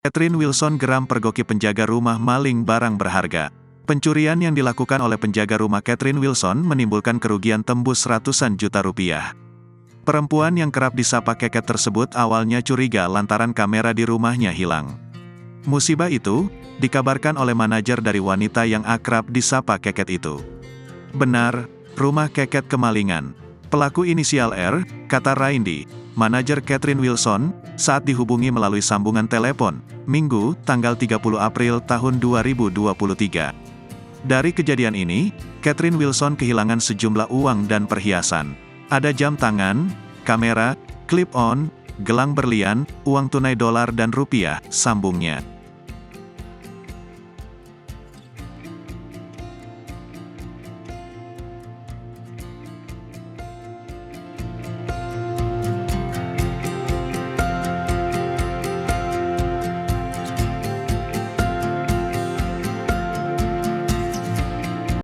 Catherine Wilson geram pergoki penjaga rumah maling barang berharga. Pencurian yang dilakukan oleh penjaga rumah Catherine Wilson menimbulkan kerugian tembus ratusan juta rupiah. Perempuan yang kerap disapa Keket tersebut awalnya curiga lantaran kamera di rumahnya hilang. Musibah itu dikabarkan oleh manajer dari wanita yang akrab disapa Keket itu. Benar, rumah Keket kemalingan. Pelaku inisial R, kata Raindi, manajer Catherine Wilson, saat dihubungi melalui sambungan telepon, Minggu, tanggal 30 April tahun 2023. Dari kejadian ini, Catherine Wilson kehilangan sejumlah uang dan perhiasan. Ada jam tangan, kamera, clip-on, gelang berlian, uang tunai dolar dan rupiah, sambungnya.